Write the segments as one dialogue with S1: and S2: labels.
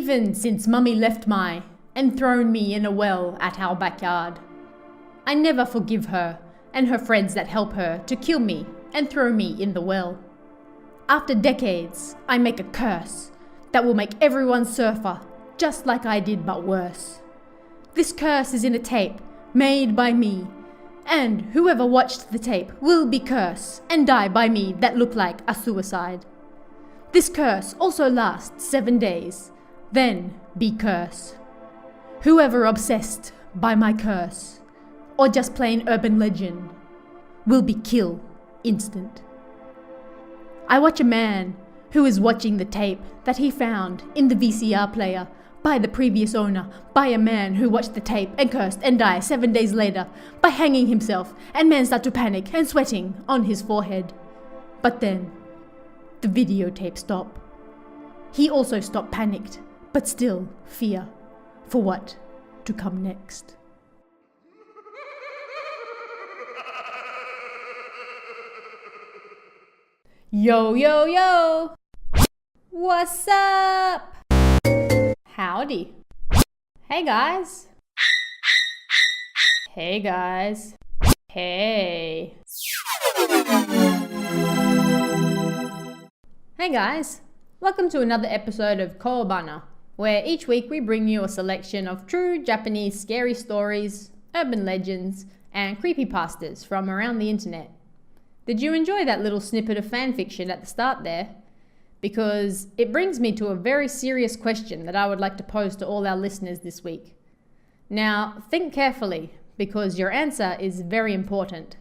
S1: even since Mummy left and thrown me in a well at our backyard. I never forgive her and her friends that help her to kill me and throw me in the well. After decades, I make a curse that will make everyone surfer just like I did but worse. This curse is in a tape made by me, and whoever watched the tape will be cursed and die by me that look like a suicide. This curse also lasts 7 days, then be cursed. Whoever obsessed by my curse, or just plain urban legend, will be killed instant. I watch a man who is watching the tape that he found in the VCR player by the previous owner, by a man who watched the tape and cursed and died 7 days later by hanging himself, and man start to panic and sweating on his forehead. But then, the videotape stopped. He also stopped panicked, but still fear for what to come next. Yo, yo, yo! What's up? Howdy. Hey guys. Hey guys. Hey. Hey guys. Welcome to another episode of Kowabana, where each week we bring you a selection of true Japanese scary stories, urban legends, and creepypastas from around the internet. Did you enjoy that little snippet of fanfiction at the start there? Because it brings me to a very serious question that I would like to pose to all our listeners this week. Now, think carefully, because your answer is very important.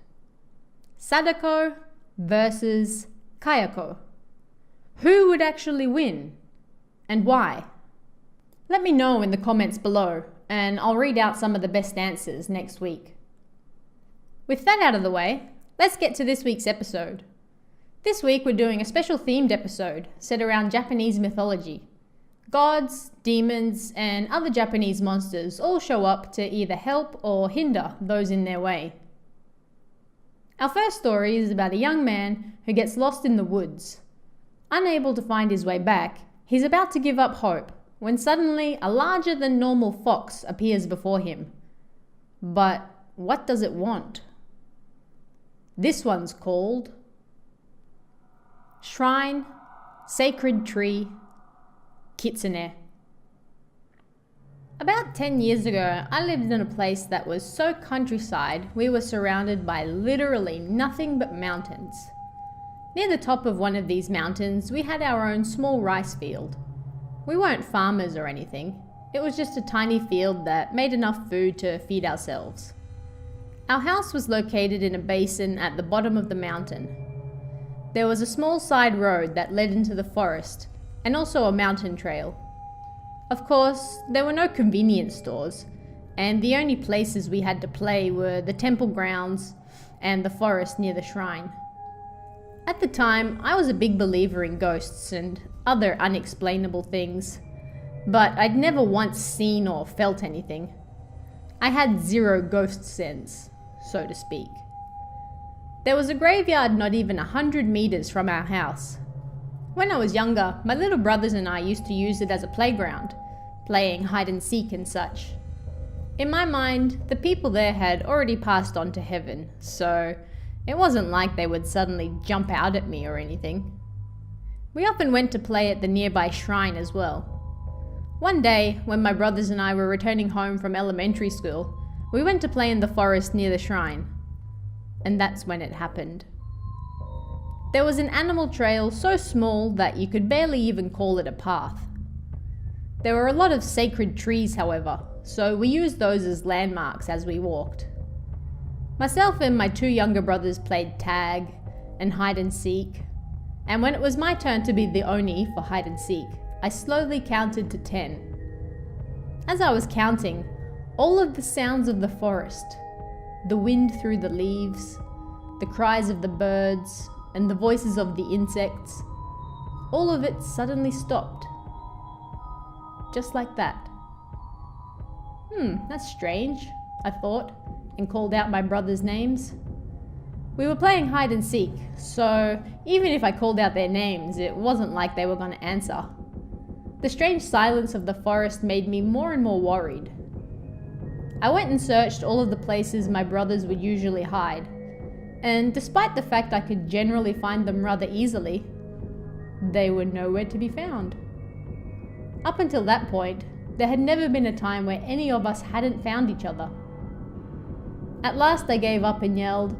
S1: SADAKO versus KAYAKO. Who would actually win? And why? Let me know in the comments below, and I'll read out some of the best answers next week. With that out of the way, let's get to this week's episode. This week we're doing a special themed episode set around Japanese mythology. Gods, demons, and other Japanese monsters all show up to either help or hinder those in their way. Our first story is about a young man who gets lost in the woods. Unable to find his way back, he's about to give up hope when suddenly a larger than normal fox appears before him. But what does it want? This one's called Shrine, Sacred Tree, Kitsune. About 10 years ago, I lived in a place that was so countryside we were surrounded by literally nothing but mountains. Near the top of one of these mountains, we had our own small rice field. We weren't farmers or anything. It was just a tiny field that made enough food to feed ourselves. Our house was located in a basin at the bottom of the mountain. There was a small side road that led into the forest, and also a mountain trail. Of course, there were no convenience stores, and the only places we had to play were the temple grounds and the forest near the shrine. At the time, I was a big believer in ghosts and other unexplainable things, but I'd never once seen or felt anything. I had zero ghost sense, so to speak. There was a graveyard not even 100 meters from our house. When I was younger, my little brothers and I used to use it as a playground, playing hide and seek and such. In my mind, the people there had already passed on to heaven, so it wasn't like they would suddenly jump out at me or anything. We often went to play at the nearby shrine as well. One day, when my brothers and I were returning home from elementary school, we went to play in the forest near the shrine. And that's when it happened. There was an animal trail so small that you could barely even call it a path. There were a lot of sacred trees, however, so we used those as landmarks as we walked. Myself and my two younger brothers played tag and hide and seek, and when it was my turn to be the Oni for hide and seek, I slowly counted to 10. As I was counting, all of the sounds of the forest, the wind through the leaves, the cries of the birds, and the voices of the insects, all of it suddenly stopped. Just like that. That's strange, I thought, and called out my brothers' names. We were playing hide and seek, so even if I called out their names, it wasn't like they were going to answer. The strange silence of the forest made me more and more worried. I went and searched all of the places my brothers would usually hide, and despite the fact I could generally find them rather easily, they were nowhere to be found. Up until that point, there had never been a time where any of us hadn't found each other. At last I gave up and yelled,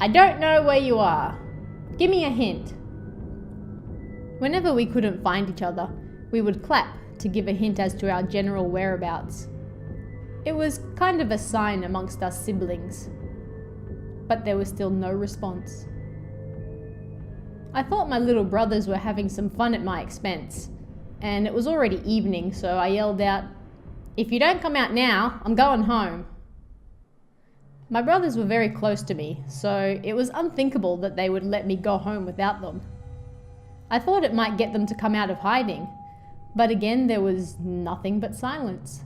S1: "I don't know where you are. Give me a hint." Whenever we couldn't find each other, we would clap to give a hint as to our general whereabouts. It was kind of a sign amongst us siblings. But there was still no response. I thought my little brothers were having some fun at my expense, and it was already evening, so I yelled out, "If you don't come out now, I'm going home." My brothers were very close to me, so it was unthinkable that they would let me go home without them. I thought it might get them to come out of hiding, but again there was nothing but silence.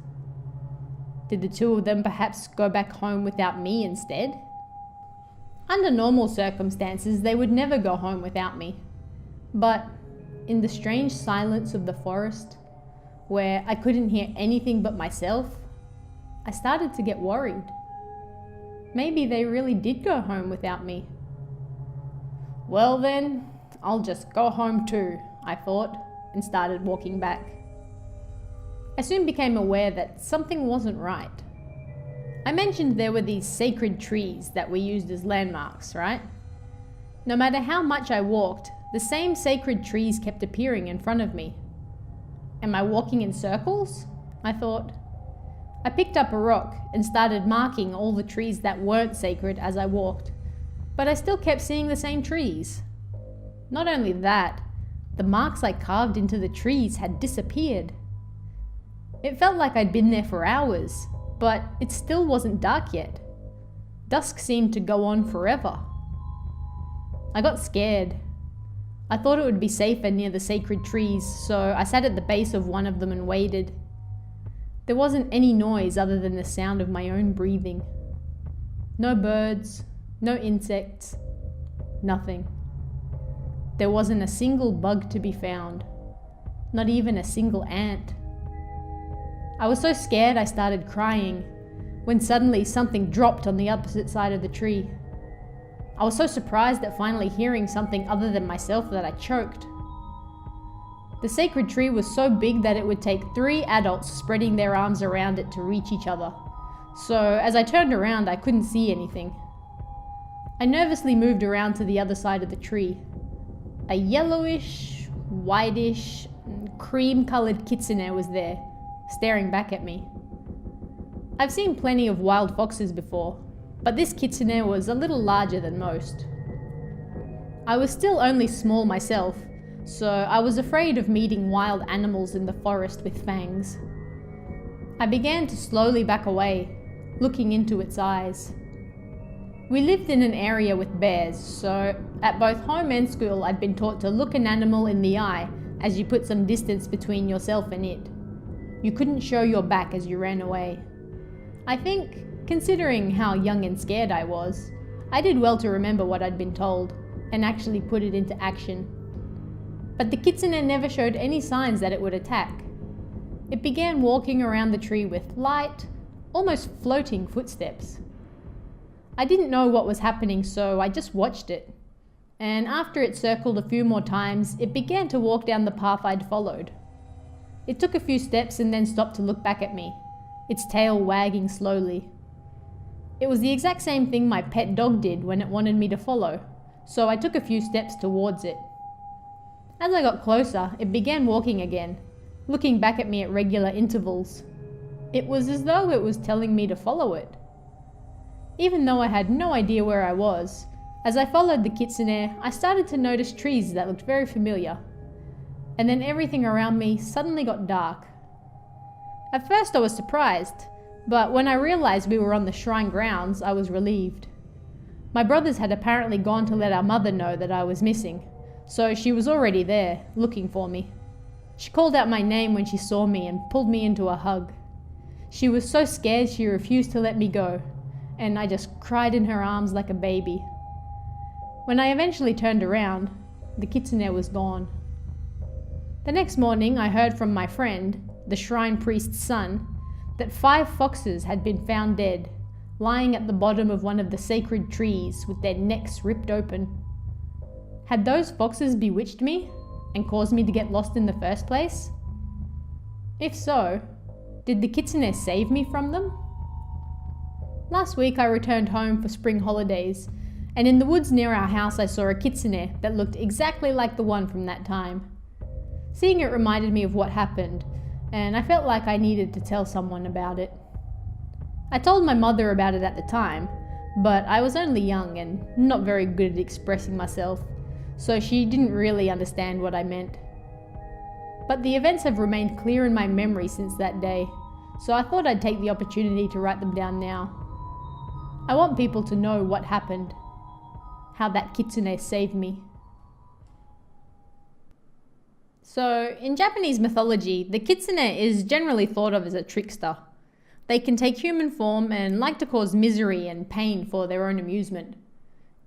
S1: Did the two of them perhaps go back home without me instead? Under normal circumstances, they would never go home without me. But in the strange silence of the forest, where I couldn't hear anything but myself, I started to get worried. Maybe they really did go home without me. Well then, I'll just go home too, I thought, and started walking back. I soon became aware that something wasn't right. I mentioned there were these sacred trees that we used as landmarks, right? No matter how much I walked, the same sacred trees kept appearing in front of me. Am I walking in circles? I thought. I picked up a rock and started marking all the trees that weren't sacred as I walked, but I still kept seeing the same trees. Not only that, the marks I carved into the trees had disappeared. It felt like I'd been there for hours, but it still wasn't dark yet. Dusk seemed to go on forever. I got scared. I thought it would be safer near the sacred trees, so I sat at the base of one of them and waited. There wasn't any noise other than the sound of my own breathing. No birds, no insects, nothing. There wasn't a single bug to be found, not even a single ant. I was so scared I started crying, when suddenly something dropped on the opposite side of the tree. I was so surprised at finally hearing something other than myself that I choked. The sacred tree was so big that it would take 3 adults spreading their arms around it to reach each other, so as I turned around I couldn't see anything. I nervously moved around to the other side of the tree. A yellowish, whitish, cream-coloured kitsune was there, staring back at me. I've seen plenty of wild foxes before, but this kitsune was a little larger than most. I was still only small myself, so I was afraid of meeting wild animals in the forest with fangs. I began to slowly back away, looking into its eyes. We lived in an area with bears, so at both home and school I'd been taught to look an animal in the eye as you put some distance between yourself and it. You couldn't show your back as you ran away. I think, considering how young and scared I was, I did well to remember what I'd been told and actually put it into action. But the kitsune never showed any signs that it would attack. It began walking around the tree with light, almost floating footsteps. I didn't know what was happening, so I just watched it. And after it circled a few more times, it began to walk down the path I'd followed. It took a few steps and then stopped to look back at me, its tail wagging slowly. It was the exact same thing my pet dog did when it wanted me to follow, so I took a few steps towards it. As I got closer, it began walking again, looking back at me at regular intervals. It was as though it was telling me to follow it. Even though I had no idea where I was, as I followed the kitsune, I started to notice trees that looked very familiar. And then everything around me suddenly got dark. At first I was surprised, but when I realized we were on the shrine grounds, I was relieved. My brothers had apparently gone to let our mother know that I was missing, so she was already there, looking for me. She called out my name when she saw me and pulled me into a hug. She was so scared she refused to let me go, and I just cried in her arms like a baby. When I eventually turned around, the kitsune was gone. The next morning, I heard from my friend, the shrine priest's son, that 5 foxes had been found dead, lying at the bottom of one of the sacred trees with their necks ripped open. Had those foxes bewitched me and caused me to get lost in the first place? If so, did the kitsune save me from them? Last week I returned home for spring holidays, and in the woods near our house I saw a kitsune that looked exactly like the one from that time. Seeing it reminded me of what happened, and I felt like I needed to tell someone about it. I told my mother about it at the time, but I was only young and not very good at expressing myself, so she didn't really understand what I meant. But the events have remained clear in my memory since that day, so I thought I'd take the opportunity to write them down now. I want people to know what happened, how that kitsune saved me. So, in Japanese mythology, the kitsune is generally thought of as a trickster. They can take human form and like to cause misery and pain for their own amusement.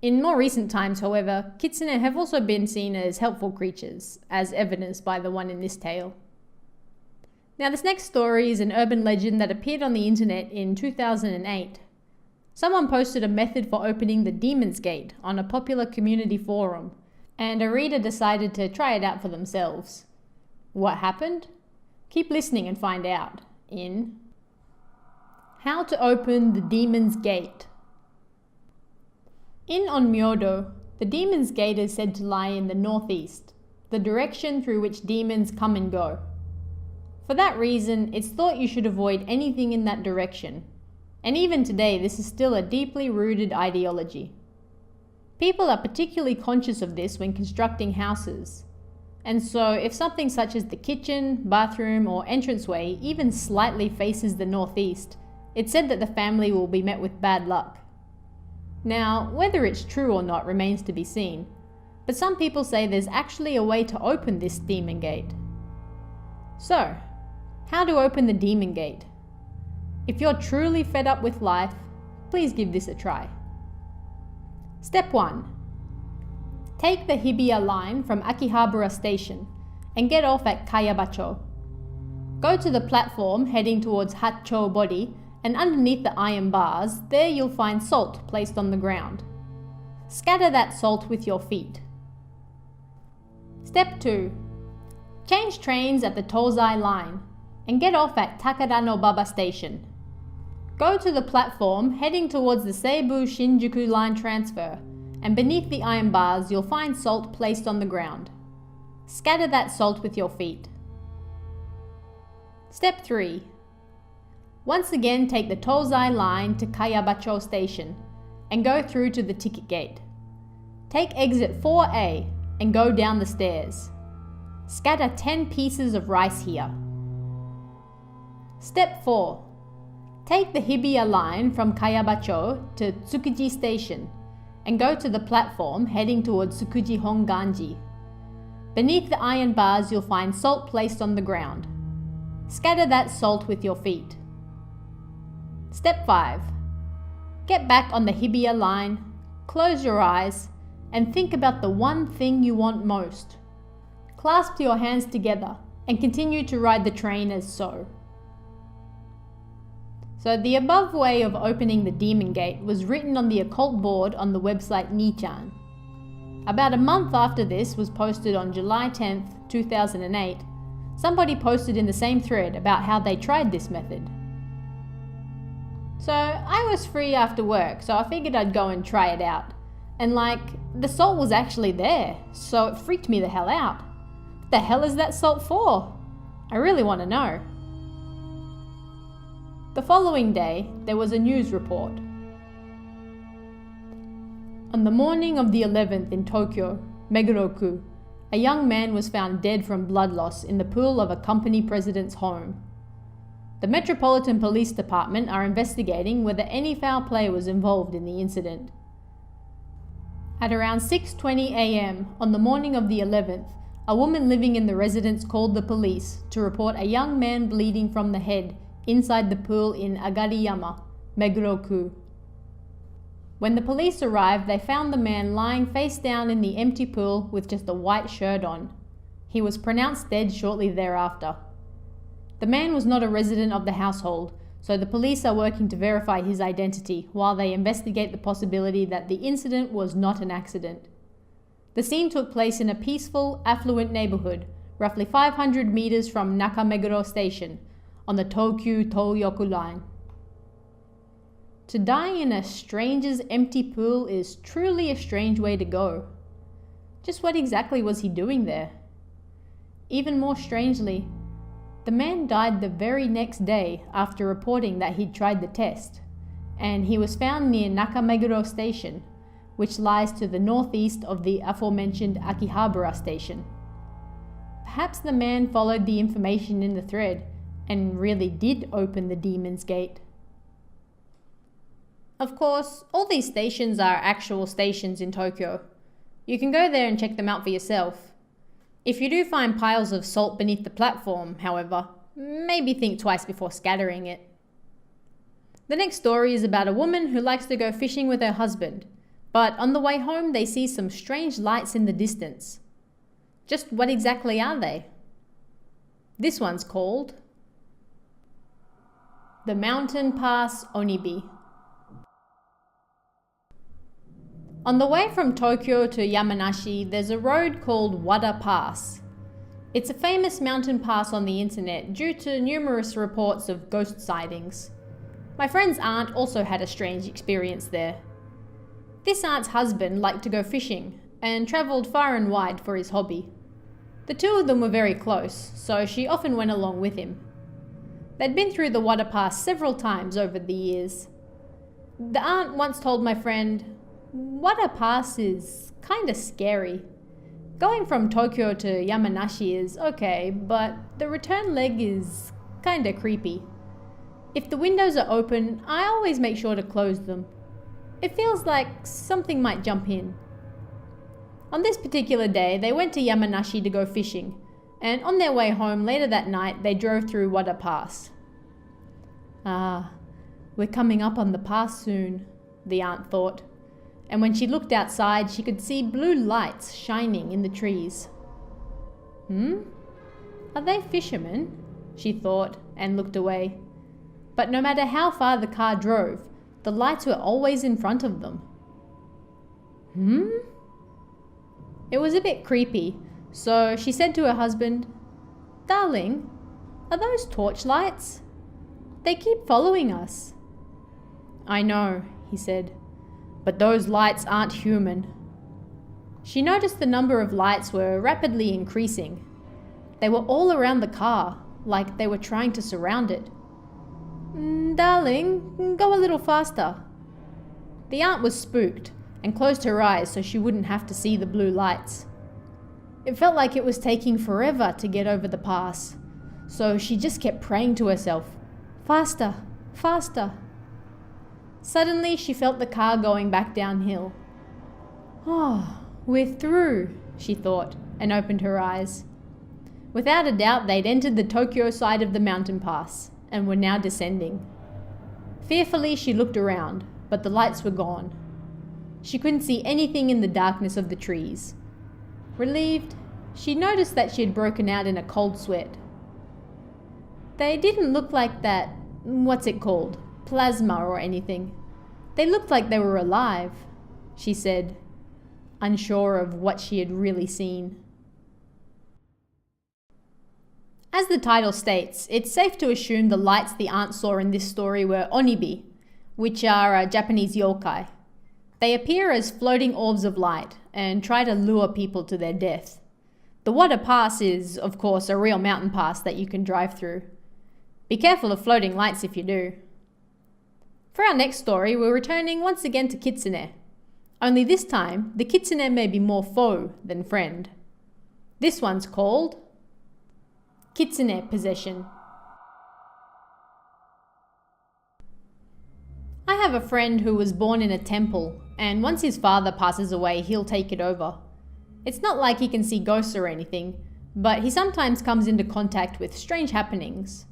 S1: In more recent times, however, kitsune have also been seen as helpful creatures, as evidenced by the one in this tale. Now, this next story is an urban legend that appeared on the internet in 2008. Someone posted a method for opening the Demon's Gate on a popular community forum, and a reader decided to try it out for themselves. What happened? Keep listening and find out in How to Open the Demon's Gate. In Onmyodo, the Demon's Gate is said to lie in the northeast, the direction through which demons come and go. For that reason, it's thought you should avoid anything in that direction, and even today this is still a deeply rooted ideology. People are particularly conscious of this when constructing houses, and so if something such as the kitchen, bathroom, or entranceway even slightly faces the northeast, it's said that the family will be met with bad luck. Now, whether it's true or not remains to be seen, but some people say there's actually a way to open this demon gate. So, how to open the demon gate? If you're truly fed up with life, please give this a try. Step 1. Take the Hibiya line from Akihabara Station and get off at Kayabacho. Go to the platform heading towards Hatcho Body, and underneath the iron bars, there you'll find salt placed on the ground. Scatter that salt with your feet. Step 2. Change trains at the Tozai line and get off at Takadanobaba Station. Go to the platform heading towards the Seibu Shinjuku line transfer, and beneath the iron bars you'll find salt placed on the ground. Scatter that salt with your feet. Step 3. Once again take the Tozai line to Kayabacho Station and go through to the ticket gate. Take exit 4A and go down the stairs. Scatter 10 pieces of rice here. Step 4. Take the Hibiya line from Kayabacho to Tsukuji Station and go to the platform heading towards Tsukuji Honganji. Beneath the iron bars you'll find salt placed on the ground. Scatter that salt with your feet. Step 5. Get back on the Hibiya line, close your eyes, and think about the one thing you want most. Clasp your hands together and continue to ride the train as so. So the above way of opening the demon gate was written on the occult board on the website Nichan. About a month after this was posted on July 10th, 2008, somebody posted in the same thread about how they tried this method. So I was free after work, so I figured I'd go and try it out. And the salt was actually there, so it freaked me the hell out. What the hell is that salt for? I really want to know. The following day, there was a news report. On the morning of the 11th in Tokyo, Meguro-ku, a young man was found dead from blood loss in the pool of a company president's home. The Metropolitan Police Department are investigating whether any foul play was involved in the incident. At around 6:20 a.m. on the morning of the 11th, a woman living in the residence called the police to report a young man bleeding from the head inside the pool in Agariyama, Meguro-ku. When the police arrived, they found the man lying face down in the empty pool with just a white shirt on. He was pronounced dead shortly thereafter. The man was not a resident of the household, so the police are working to verify his identity while they investigate the possibility that the incident was not an accident. The scene took place in a peaceful, affluent neighborhood, roughly 500 meters from Nakameguro Station, on the Tokyu-Toyoku line. To die in a stranger's empty pool is truly a strange way to go. Just what exactly was he doing there? Even more strangely, the man died the very next day after reporting that he'd tried the test, and he was found near Nakameguro Station, which lies to the northeast of the aforementioned Akihabara Station. Perhaps the man followed the information in the thread and really did open the Demon's Gate. Of course, all these stations are actual stations in Tokyo. You can go there and check them out for yourself. If you do find piles of salt beneath the platform, however, maybe think twice before scattering it. The next story is about a woman who likes to go fishing with her husband, but on the way home they see some strange lights in the distance. Just what exactly are they? This one's called The Mountain Pass Onibi. On the way from Tokyo to Yamanashi, there's a road called Wada Pass. It's a famous mountain pass on the internet due to numerous reports of ghost sightings. My friend's aunt also had a strange experience there. This aunt's husband liked to go fishing and travelled far and wide for his hobby. The two of them were very close, so she often went along with him. They'd been through the Wada Pass several times over the years. The aunt once told my friend, "Wada Pass is kinda scary. Going from Tokyo to Yamanashi is okay, but the return leg is kinda creepy. If the windows are open, I always make sure to close them. It feels like something might jump in." On this particular day, they went to Yamanashi to go fishing, and on their way home later that night, they drove through Wada Pass. "Ah, we're coming up on the pass soon," the aunt thought. And when she looked outside, she could see blue lights shining in the trees. Are they fishermen? She thought, and looked away. But no matter how far the car drove, the lights were always in front of them. It was a bit creepy, so she said to her husband, "Darling, are those torchlights? They keep following us." "I know," he said. "But those lights aren't human." She noticed the number of lights were rapidly increasing. They were all around the car, like they were trying to surround it. "Darling, go a little faster." The aunt was spooked and closed her eyes so she wouldn't have to see the blue lights. It felt like it was taking forever to get over the pass, so she just kept praying to herself, "Faster, faster." Suddenly, she felt the car going back downhill. "Oh, we're through," she thought, and opened her eyes. Without a doubt, they'd entered the Tokyo side of the mountain pass, and were now descending. Fearfully, she looked around, but the lights were gone. She couldn't see anything in the darkness of the trees. Relieved, she noticed that she had broken out in a cold sweat. They didn't look like that, plasma or anything. They looked like they were alive, she said, unsure of what she had really seen. As the title states, it's safe to assume the lights the aunt saw in this story were onibi, which are Japanese yokai. They appear as floating orbs of light and try to lure people to their death. The Wada Pass is, of course, a real mountain pass that you can drive through. Be careful of floating lights if you do. For our next story, we're returning once again to kitsune. Only this time, the kitsune may be more foe than friend. This one's called Kitsune Possession. I have a friend who was born in a temple, and once his father passes away, he'll take it over. It's not like he can see ghosts or anything, but he sometimes comes into contact with strange happenings.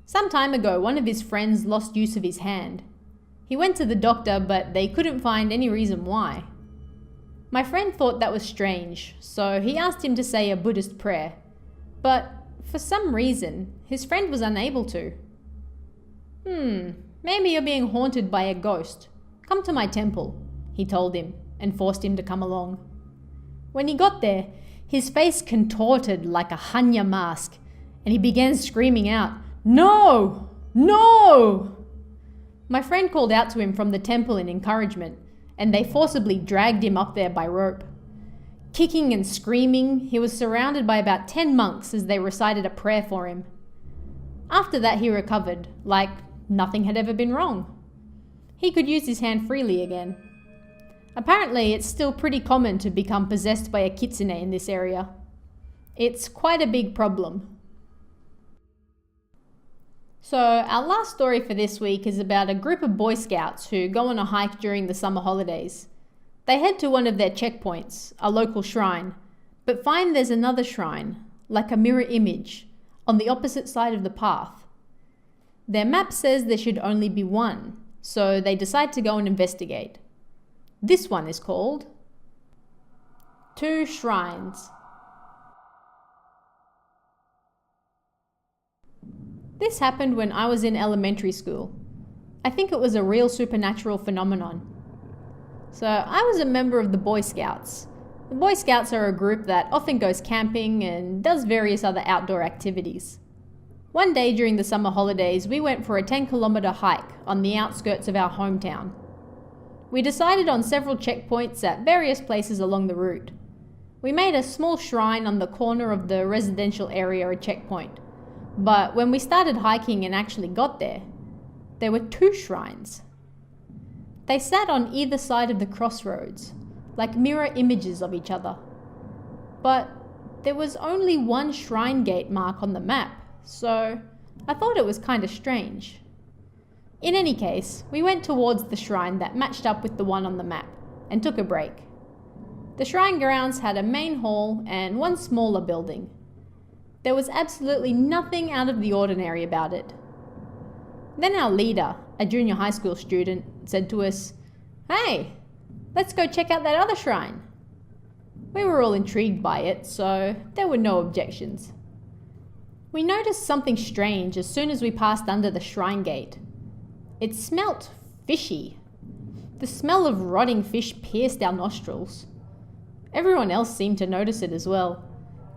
S1: Some time ago, one of his friends lost use of his hand. He went to the doctor, but they couldn't find any reason why. My friend thought that was strange, so he asked him to say a Buddhist prayer, But for some reason, his friend was unable to. Maybe you're being haunted by a ghost. Come to my temple, he told him, and forced him to come along. When he got there, his face contorted like a Hanya mask, and he began screaming out, "No! No!" My friend called out to him from the temple in encouragement, and they forcibly dragged him up there by rope. Kicking and screaming, he was surrounded by about 10 monks as they recited a prayer for him. After that, he recovered, like nothing had ever been wrong. He could use his hand freely again. Apparently, it's still pretty common to become possessed by a kitsune in this area. It's quite a big problem. So, our last story for this week is about a group of Boy Scouts who go on a hike during the summer holidays. They head to one of their checkpoints, a local shrine, but find there's another shrine, like a mirror image, on the opposite side of the path. Their map says there should only be one, so they decide to go and investigate. This one is called Two Shrines. This happened when I was in elementary school. I think it was a real supernatural phenomenon. So I was a member of the Boy Scouts. The Boy Scouts are a group that often goes camping and does various other outdoor activities. One day during the summer holidays, we went for a 10-kilometer hike on the outskirts of our hometown. We decided on several checkpoints at various places along the route. We made a small shrine on the corner of the residential area a checkpoint, but when we started hiking and actually got there were two shrines. They sat on either side of the crossroads, like mirror images of each other. But there was only one shrine gate mark on the map, so I thought it was kind of strange. In any case, we went towards the shrine that matched up with the one on the map, and took a break. The shrine grounds had a main hall and one smaller building. There was absolutely nothing out of the ordinary about it. Then our leader, a junior high school student, said to us, "Hey, let's go check out that other shrine." We were all intrigued by it, so there were no objections. We noticed something strange as soon as we passed under the shrine gate. It smelt fishy. The smell of rotting fish pierced our nostrils. Everyone else seemed to notice it as well.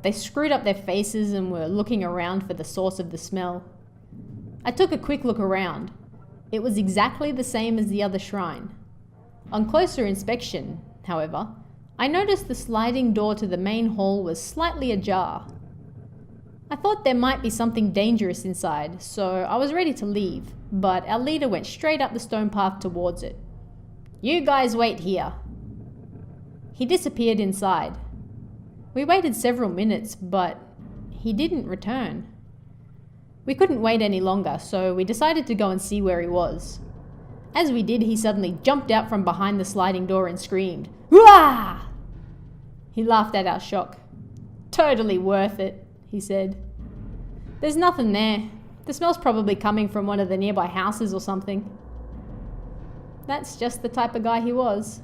S1: They screwed up their faces and were looking around for the source of the smell. I took a quick look around. It was exactly the same as the other shrine. On closer inspection, however, I noticed the sliding door to the main hall was slightly ajar. I thought there might be something dangerous inside, so I was ready to leave, but our leader went straight up the stone path towards it. "You guys wait here." He disappeared inside. We waited several minutes, but he didn't return. We couldn't wait any longer, so we decided to go and see where he was. As we did, he suddenly jumped out from behind the sliding door and screamed, "Wah!" He laughed at our shock. "Totally worth it," he said. "There's nothing there. The smell's probably coming from one of the nearby houses or something." That's just the type of guy he was.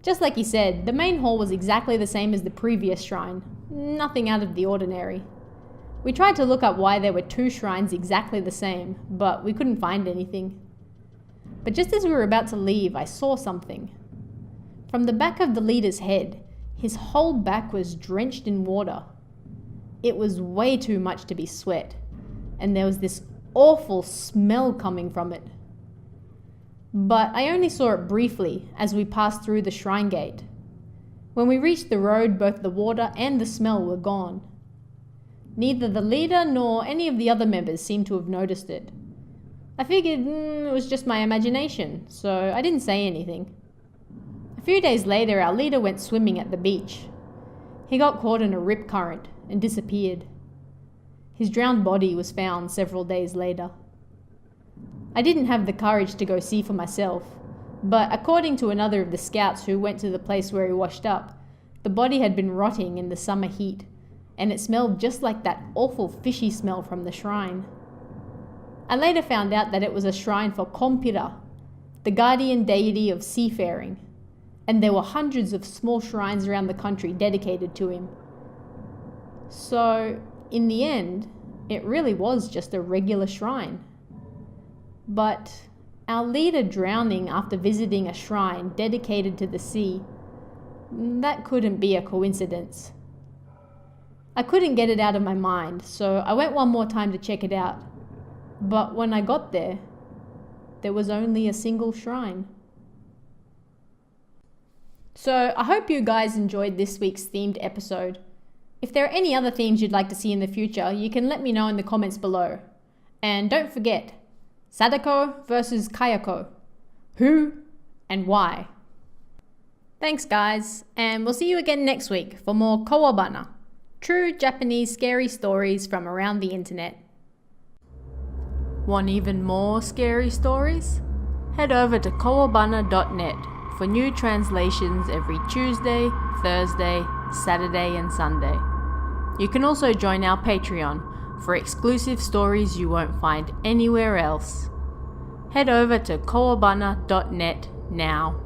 S1: Just like he said, the main hall was exactly the same as the previous shrine. Nothing out of the ordinary. We tried to look up why there were two shrines exactly the same, but we couldn't find anything. But just as we were about to leave, I saw something. From the back of the leader's head, his whole back was drenched in water. It was way too much to be sweat, and there was this awful smell coming from it. But I only saw it briefly as we passed through the shrine gate. When we reached the road, both the water and the smell were gone. Neither the leader nor any of the other members seemed to have noticed it. I figured it was just my imagination, so I didn't say anything. A few days later, our leader went swimming at the beach. He got caught in a rip current and disappeared. His drowned body was found several days later. I didn't have the courage to go see for myself, but according to another of the scouts who went to the place where he washed up, the body had been rotting in the summer heat, and it smelled just like that awful fishy smell from the shrine. I later found out that it was a shrine for Kompira, the guardian deity of seafaring, and there were hundreds of small shrines around the country dedicated to him. So, in the end, it really was just a regular shrine. But our leader drowning after visiting a shrine dedicated to the sea, that couldn't be a coincidence. I couldn't get it out of my mind, so I went one more time to check it out. But when I got there was only a single shrine. So I hope you guys enjoyed this week's themed episode. If there are any other themes you'd like to see in the future, you can let me know in the comments below. And don't forget, SADAKO vs KAYAKO. Who and why? Thanks guys, and we'll see you again next week for more Kowabana, true Japanese scary stories from around the internet. Want even more scary stories? Head over to kowabana.net for new translations every Tuesday, Thursday, Saturday and Sunday. You can also join our Patreon for exclusive stories you won't find anywhere else. Head over to kowabana.net now.